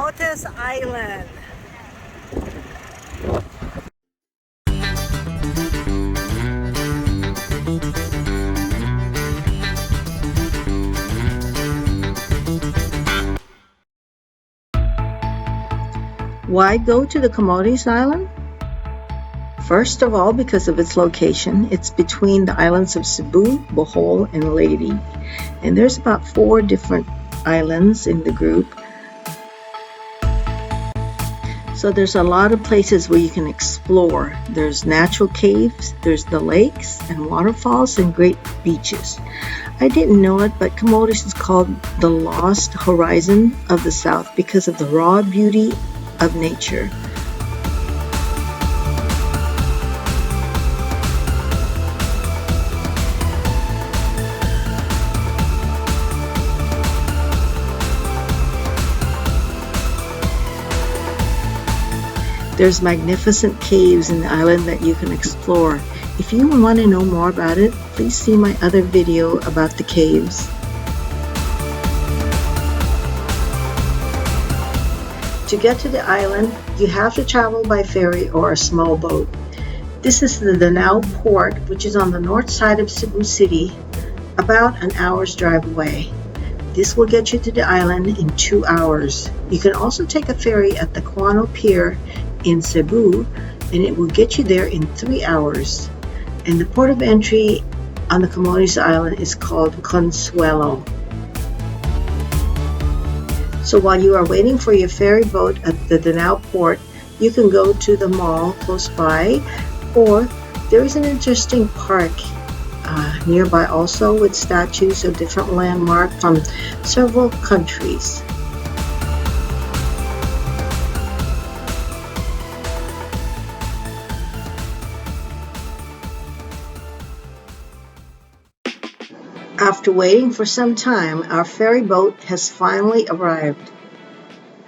Camotes Island. Why go to the Camotes Island? First of all, because of its location. It's between the islands of Cebu, Bohol, and Leyte. And there's about 4 different islands in the group. So there's a lot of places where you can explore. There's natural caves, there's the lakes and waterfalls, and great beaches. I didn't know it, but Camotes is called the Lost Horizon of the South because of the raw beauty of nature. There's magnificent caves in the island that you can explore. If you want to know more about it, please see my other video about the caves. To get to the island, you have to travel by ferry or a small boat. This is the Danao port, which is on the north side of Cebu City, about an hour's drive away. This will get you to the island in 2 hours. You can also take a ferry at the quanopier in Cebu, and it will get you there in 3 hours. And the port of entry on the Camotes Island is called Tours-Wil. So while you are waiting for your ferry boat at the Danao port, you can go to the mall close by, or there is an interesting park nearby also with statues of different landmarks from several countries. After waiting for some time, our ferry boat has finally arrived.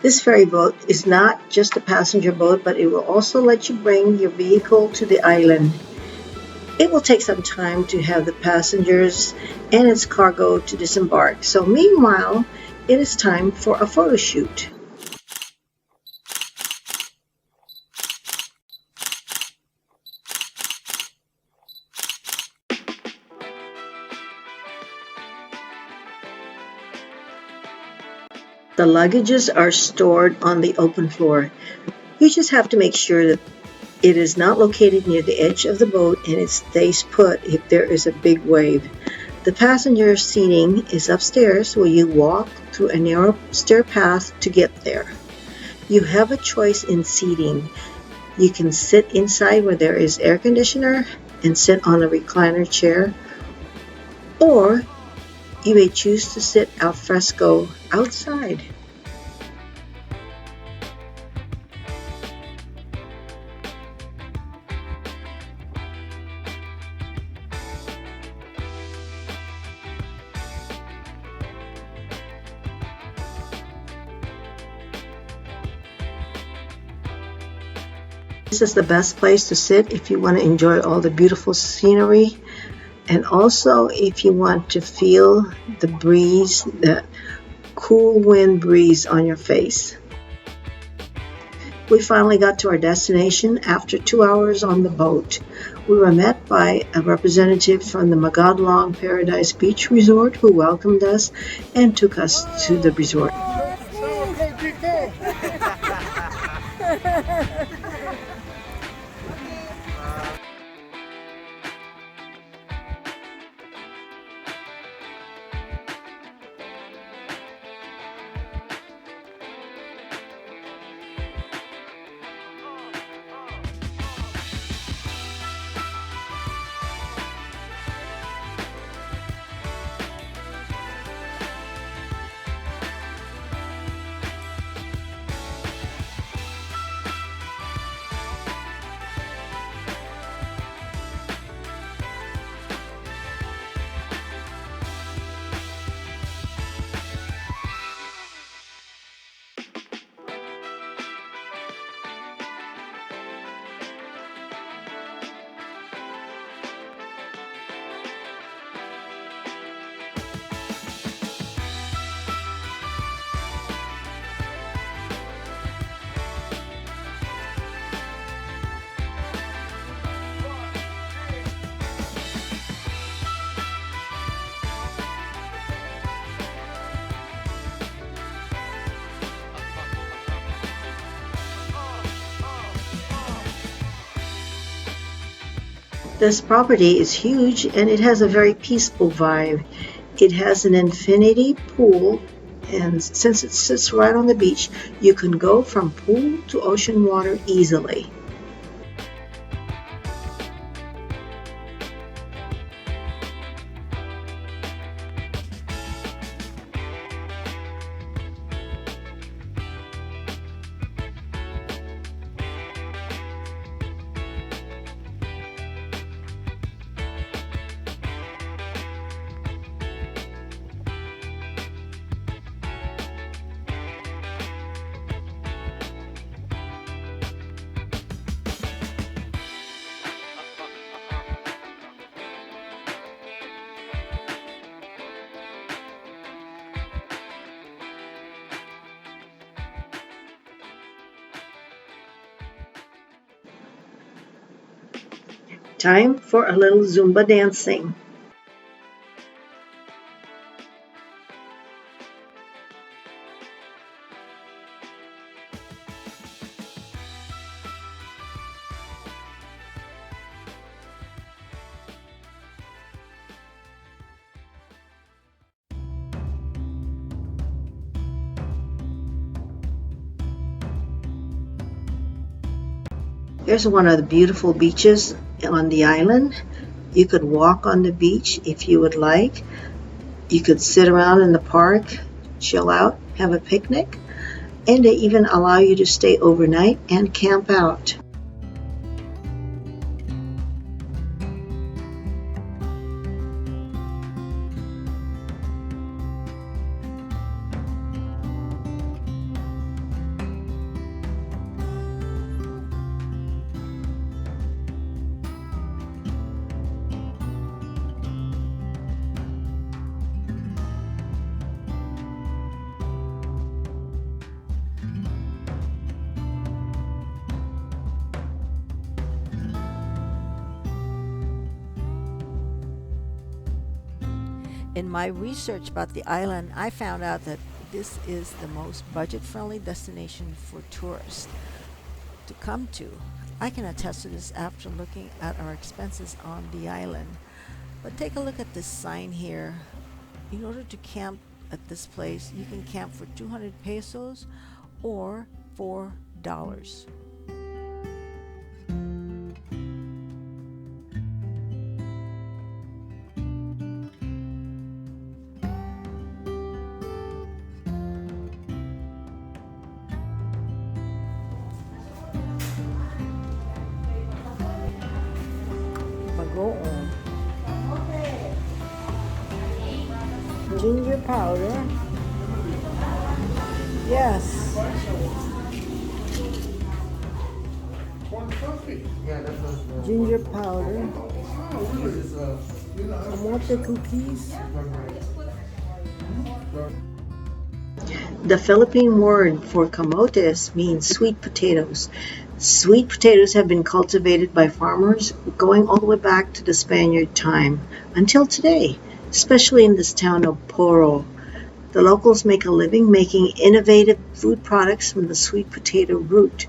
This ferry boat is not just a passenger boat, but it will also let you bring your vehicle to the island. It will take some time to have the passengers and its cargo to disembark. So meanwhile, it is time for a photo shoot. The luggages are stored on the open floor. You just have to make sure that it is not located near the edge of the boat and it stays put if there is a big wave. The passenger seating is upstairs where you walk through a narrow stair path to get there. You have a choice in seating. You can sit inside where there is air conditioner and sit on a recliner chair, or you may choose to sit al fresco outside. This is the best place to sit if you want to enjoy all the beautiful scenery, and also if you want to feel the breeze, the cool wind breeze on your face. We finally got to our destination after 2 hours on the boat. We were met by a representative from the Magadlong Paradise Beach Resort who welcomed us and took us to the resort. This property is huge and it has a very peaceful vibe. It has an infinity pool, and since it sits right on the beach, you can go from pool to ocean water easily. Time for a little Zumba dancing. Here's one of the beautiful beaches on the island. You could walk on the beach if you would like. You could sit around in the park, chill out, have a picnic, and they even allow you to stay overnight and camp out. In my research about the island, I found out that this is the most budget-friendly destination for tourists to come to. I can attest to this after looking at our expenses on the island. But take a look at this sign here. In order to camp at this place, you can camp for 200 pesos or $4. Goron. Ginger powder. Yes. Ginger powder. Camote cookies. The Philippine word for camotes means sweet potatoes. Sweet potatoes have been cultivated by farmers going all the way back to the Spaniard time until today, especially in this town of Poro. The locals make a living making innovative food products from the sweet potato root.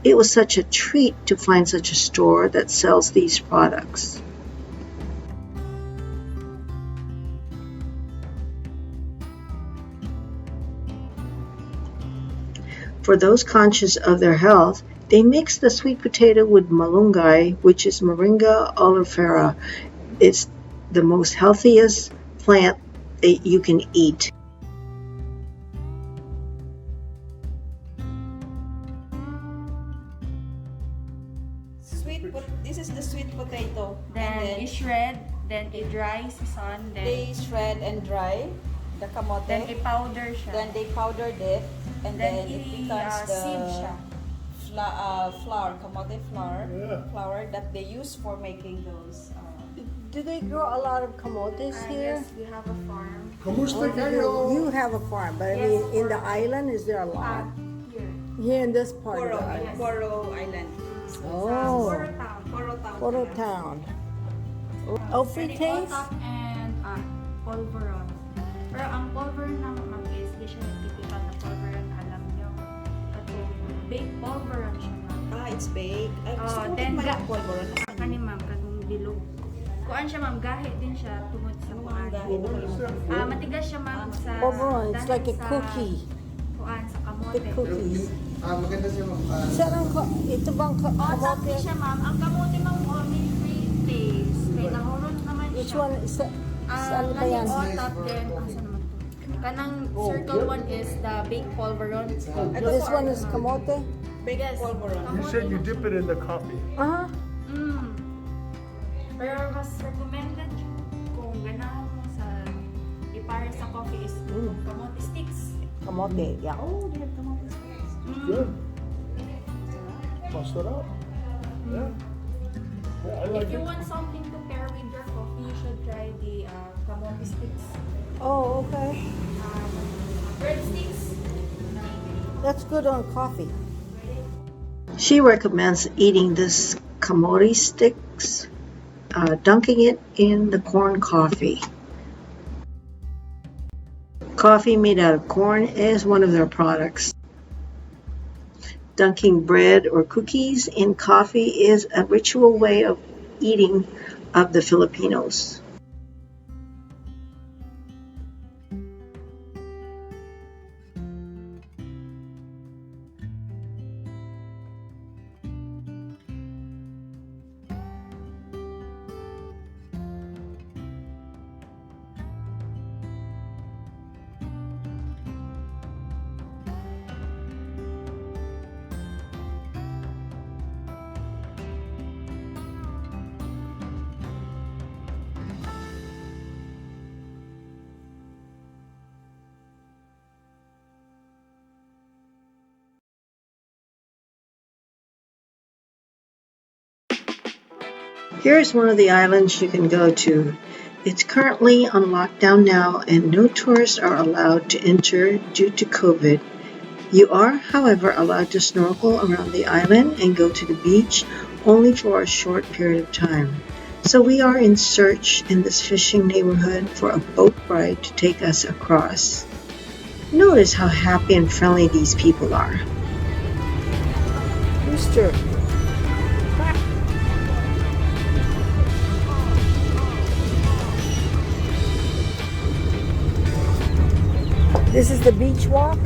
It was such a treat to find such a store that sells these products. For those conscious of their health, they mix the sweet potato with malunggay, which is moringaoleifera. It's the most healthiest plant that you can eat. This is the sweet potato. Then you shred, then you dry, season, then they shred and dry the camote. then i-powder siya. Then they powdered it, and then it becomes sieve siya. Flour, camote flour that they use for making those. Do they grow a lot of camotes here? Yes, we have a farm. Kamusta kayo? You have a farm, but I mean, in the island, is there a lot? Here. Here in this part Poro, of the island? Poro Island. Oh, Poro town. Poro town. Poro town. Oh, free taste? And polveron. Pero ang polveron na ma'am is di siya typical na polveron, alam nyo. Katong baked polveron siya ma'am. It's baked. Gusto ko then tikman yung polvoron. Kani ma'am, kanong bilog Kuan siya ma'am, gahe din siya tungod sa Ano kuan. ang dahil? Matigas siya ma'am sa Polveron, it's like a dahil sa cookie. Kuan sa kamote. The cookies. Maganda siya ma'am. Saan ang ito bang Sakti kamote? siya ma'am. Ang kamote ma'am may free taste. Kay nahuron naman siya. Which one is that? Saan ba yan? Top then, asa naman to? Kanang circle one is the baked polveron. This one is kamote? Baked polveron. You said you dip it in the coffee. Ah, Pero mas recommended kung ganahan mo sa ipare sa coffee is kamote sticks. kamote. Yeah. Oh, they have tomatoes. Good. Bust it up. Yeah. Yeah, I If like you it. want something to pair with your coffee, you should try the kamote sticks. Oh, okay. Bread sticks. That's good on coffee. She recommends eating this camote sticks, dunking it in the corn coffee. Coffee made out of corn is one of their products. Dunking bread or cookies in coffee is a ritual way of eating of the Filipinos. Here's one of the islands you can go to. It's currently on lockdown now and no tourists are allowed to enter due to COVID. You are, however, allowed to snorkel around the island and go to the beach only for a short period of time. So we are in search in this fishing neighborhood for a boat ride to take us across. Notice how happy and friendly these people are. Rooster. This is the beach walk.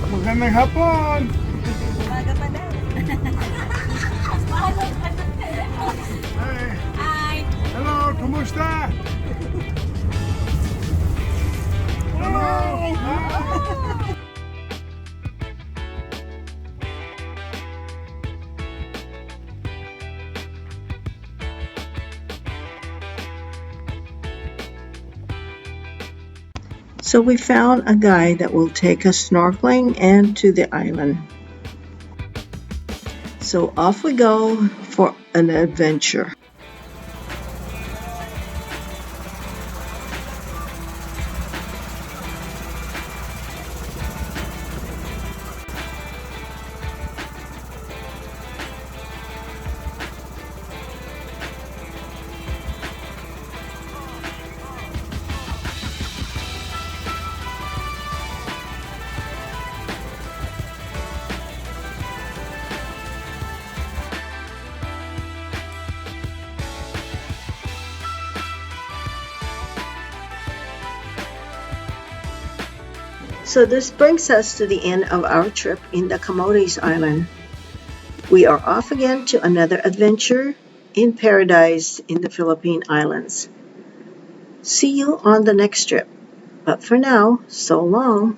Magandang hapon! Umaga pa daw. Hey, Hi! hello, kumusta? Hello! So we found a guide that will take us snorkeling and to the island. So off we go for an adventure. So this brings us to the end of our trip in the Camotes Island. We are off again to another adventure in paradise in the Philippine Islands. See you on the next trip. But for now, so long.